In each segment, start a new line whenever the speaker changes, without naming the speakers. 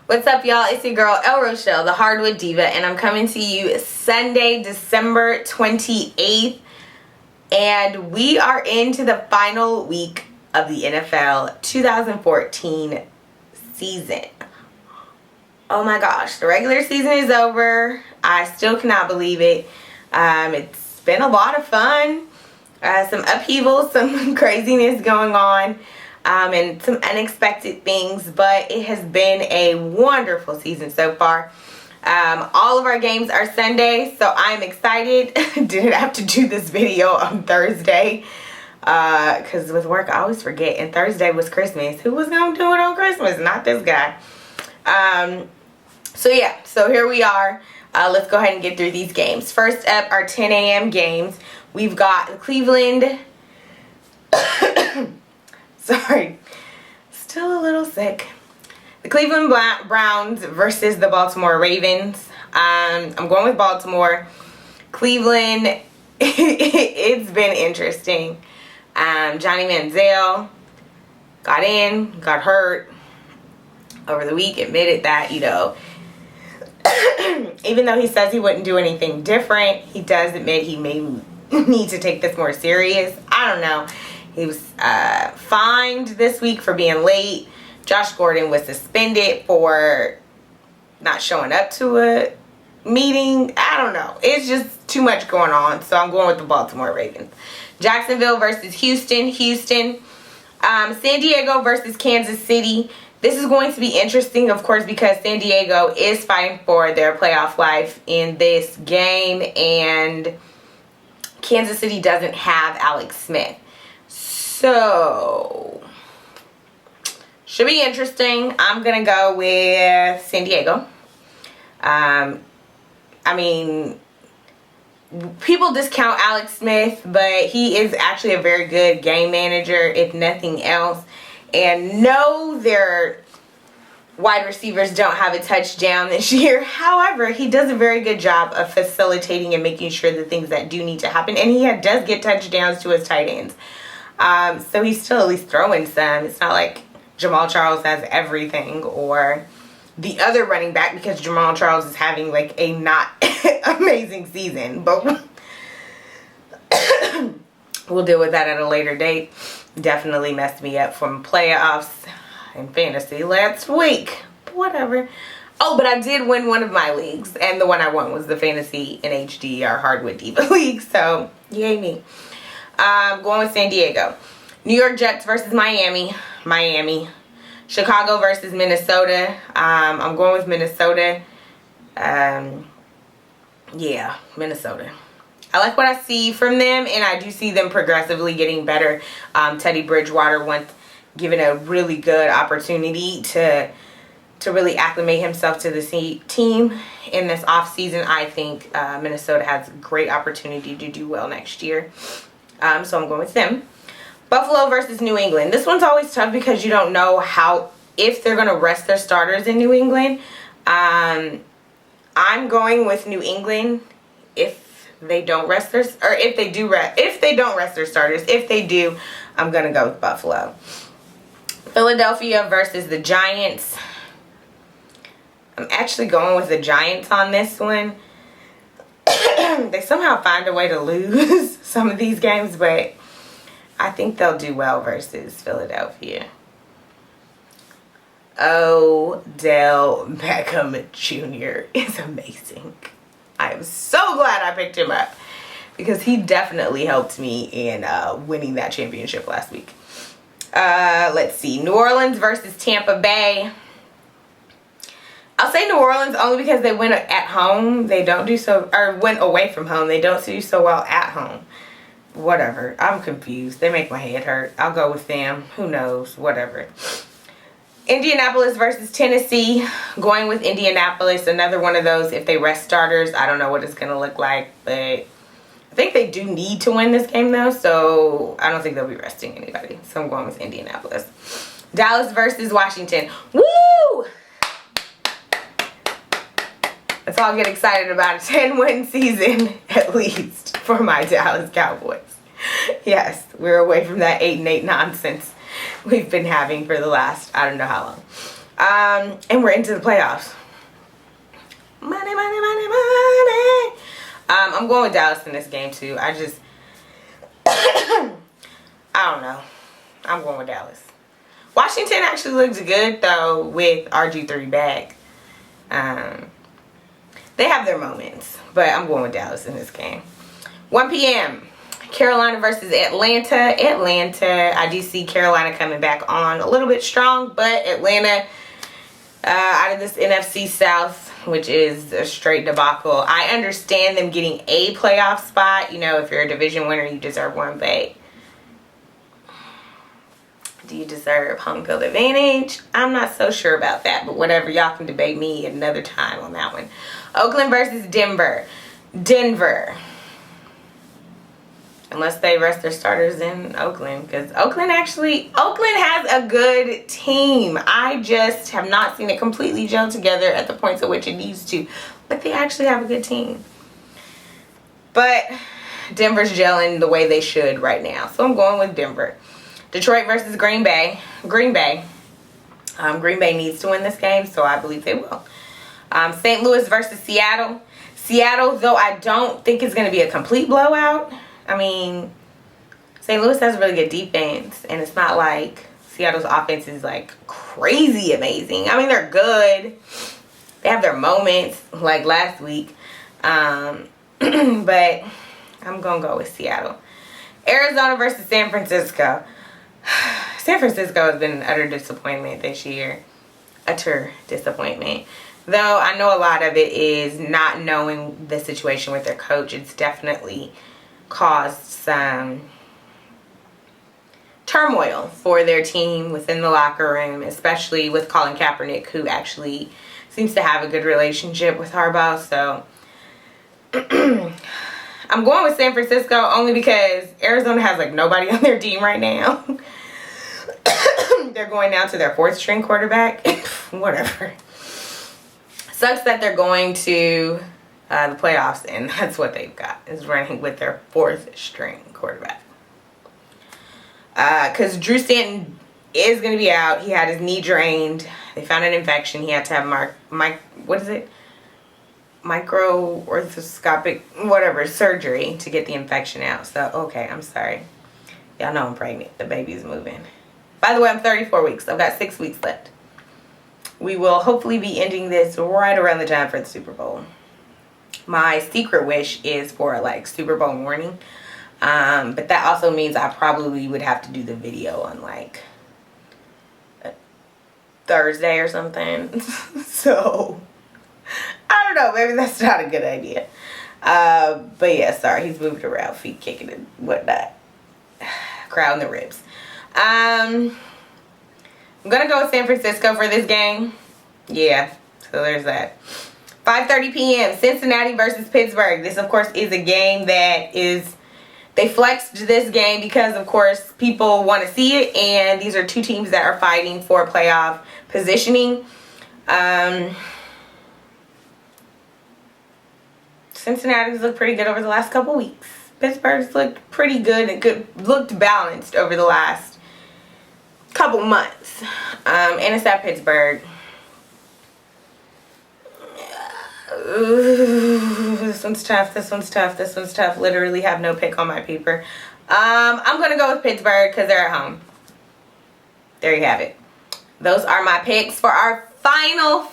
What's up, y'all? It's your girl, El Rochelle, the Hardwood Diva, and I'm coming to you Sunday, December 28th, and we are into the final week of the NFL 2014 season. Oh my gosh, the regular season is over. I still cannot believe it. It's been a lot of fun. Some upheaval, some craziness going on. And some unexpected things, but it has been a wonderful season so far. All of our games are Sunday, so I'm excited. Didn't have to do this video on Thursday because with work I always forget, and Thursday was Christmas. Who was gonna do it on Christmas? Not this guy. So here we are. Let's go ahead and get through these games. First up, our 10 a.m. games. We've got Cleveland. Sorry, still a little sick. The Cleveland Browns versus the Baltimore Ravens. I'm going with Baltimore. Cleveland, it's been interesting. Johnny Manziel got in, got hurt over the week, admitted that, even though he says he wouldn't do anything different, he does admit he may need to take this more serious. I don't know. He was fined this week for being late. Josh Gordon was suspended for not showing up to a meeting. I don't know. It's just too much going on. So I'm going with the Baltimore Ravens. Jacksonville versus Houston. San Diego versus Kansas City. This is going to be interesting, of course, because San Diego is fighting for their playoff life in this game. And Kansas City doesn't have Alex Smith. So, should be interesting. I'm going to go with San Diego. I mean, people discount Alex Smith, but he is actually a very good game manager, if nothing else. And no, their wide receivers don't have a touchdown this year. However, he does a very good job of facilitating and making sure the things that do need to happen. And he does get touchdowns to his tight ends. So he's still at least throwing some. It's not like Jamal Charles has everything, or the other running back, because Jamal Charles is having like a not amazing season. But we'll deal with that at a later date. Definitely messed me up from playoffs and fantasy last week. But whatever. Oh, but I did win one of my leagues, and the one I won was the Fantasy and HD, our Hardwood Diva League. So, yay me. Going with San Diego. New York Jets versus Miami. Chicago versus Minnesota. I'm going with Minnesota. Yeah, Minnesota. I like what I see from them, and I do see them progressively getting better. Teddy Bridgewater once given a really good opportunity to really acclimate himself to the team in this offseason. I think Minnesota has a great opportunity to do well next year. So I'm going with them. Buffalo versus New England. This one's always tough because you don't know if they're going to rest their starters in New England. I'm going with New England if they don't rest their, or if they don't rest their starters. If they do, I'm going to go with Buffalo. Philadelphia versus the Giants. I'm actually going with the Giants on this one. They somehow find a way to lose some of these games, but I think they'll do well versus Philadelphia. Odell Beckham Jr. is amazing. I am so glad I picked him up because he definitely helped me in winning that championship last week. Let's see. New Orleans versus Tampa Bay. I'll say New Orleans only because they went at home. They don't do so, or went away from home. They don't do so well at home. Whatever. I'm confused. They make my head hurt. I'll go with them. Who knows? Whatever. Indianapolis versus Tennessee. Going with Indianapolis. Another one of those, if they rest starters, I don't know what it's going to look like. But I think they do need to win this game, though. So I don't think they'll be resting anybody. So I'm going with Indianapolis. Dallas versus Washington. Woo! Let's all get excited about a 10-win season, at least, for my Dallas Cowboys. Yes, we're away from that 8-8 nonsense we've been having for the last, I don't know how And we're into the playoffs. Money, money, money, money. I'm going with Dallas in this game too. I don't know. I'm going with Dallas. Washington actually looks good though with RG3 back. They have their moments, but I'm going with Dallas in this game. 1 p.m. Carolina versus Atlanta. I do see Carolina coming back on a little bit strong, but Atlanta out of this NFC South, which is a straight debacle. I understand them getting a playoff spot. You know, if you're a division winner, you deserve one, but do you deserve home field advantage? I'm not so sure about that, but whatever. Y'all can debate me another time on that one. Oakland versus Denver. Unless they rest their starters in Oakland, because Oakland has a good team. I just have not seen it completely gel together at the points at which it needs to, but they actually have a good team. But Denver's gelling the way they should right now, so I'm going with Denver. Detroit versus Green Bay. Green Bay needs to win this game, so I believe they will. St. Louis versus Seattle. Seattle, though I don't think it's going to be a complete blowout. I mean, St. Louis has a really good defense, and it's not like Seattle's offense is like crazy amazing. I mean, they're good. They have their moments like last week. But I'm going to go with Seattle. Arizona versus San Francisco. San Francisco has been an utter disappointment this year. Utter disappointment. Though I know a lot of it is not knowing the situation with their coach. It's definitely caused some turmoil for their team within the locker room, especially with Colin Kaepernick, who actually seems to have a good relationship with Harbaugh. So I'm going with San Francisco only because Arizona has like nobody on their team right now. They're going down to their 4th string quarterback. Whatever. Sucks that they're going to the playoffs, and that's what they've got, is running with their 4th string quarterback. Because Drew Stanton is going to be out. He had his knee drained. They found an infection. He had to have micro-orthoscopic, whatever, surgery to get the infection out. So, okay, I'm sorry. Y'all know I'm pregnant. The baby's moving. By the way, I'm 34 weeks. I've got 6 weeks left. We will hopefully be ending this right around the time for the Super Bowl. My secret wish is for like Super Bowl morning. But that also means I probably would have to do the video on like Thursday or something. So, I don't know. Maybe that's not a good idea. But yeah, sorry. He's moved around, feet kicking and whatnot. Crowd in the ribs. I'm going to go with San Francisco for this game. Yeah, so there's that. 5:30 p.m. Cincinnati versus Pittsburgh. This, of course, is a game that is... They flexed this game because, of course, people want to see it. And these are two teams that are fighting for playoff positioning. Cincinnati's looked pretty good over the last couple weeks. Pittsburgh's looked pretty good and looked balanced over the last couple months. And it's at Pittsburgh. Ooh, this one's tough. Literally have no pick on my paper. I'm going to go with Pittsburgh because they're at home. There you have it. Those are my picks for our final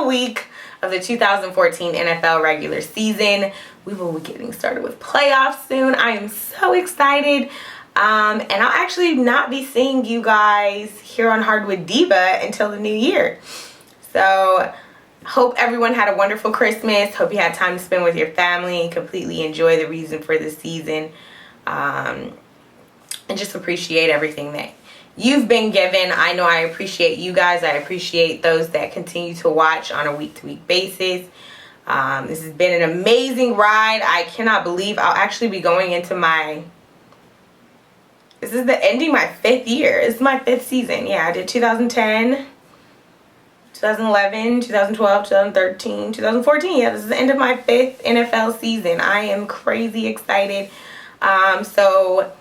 week of the 2014 NFL regular season. We will be getting started with playoffs soon. I am so excited. And I'll actually not be seeing you guys here on Hardwood Diva until the new year. So, hope everyone had a wonderful Christmas. Hope you had time to spend with your family and completely enjoy the reason for the season. And just appreciate everything that you've been given. I know I appreciate you guys. I appreciate those that continue to watch on a week-to-week basis. This has been an amazing ride. I cannot believe I'll actually be going into this is ending my 5th year. This is my 5th season. Yeah, I did 2010, 2011, 2012, 2013, 2014. Yeah, this is the end of my 5th NFL season. I am crazy excited. So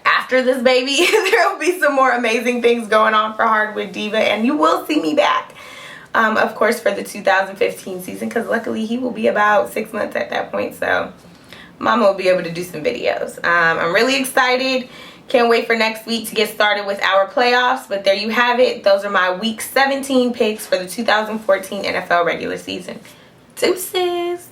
after after this baby, there will be some more amazing things going on for Hardwood Diva, and you will see me back, of course, for the 2015 season, because luckily he will be about 6 months at that point, so Mama will be able to do some videos. I'm really excited. Can't wait for next week to get started with our playoffs, but there you have it. Those are my Week 17 picks for the 2014 NFL regular season. Deuces.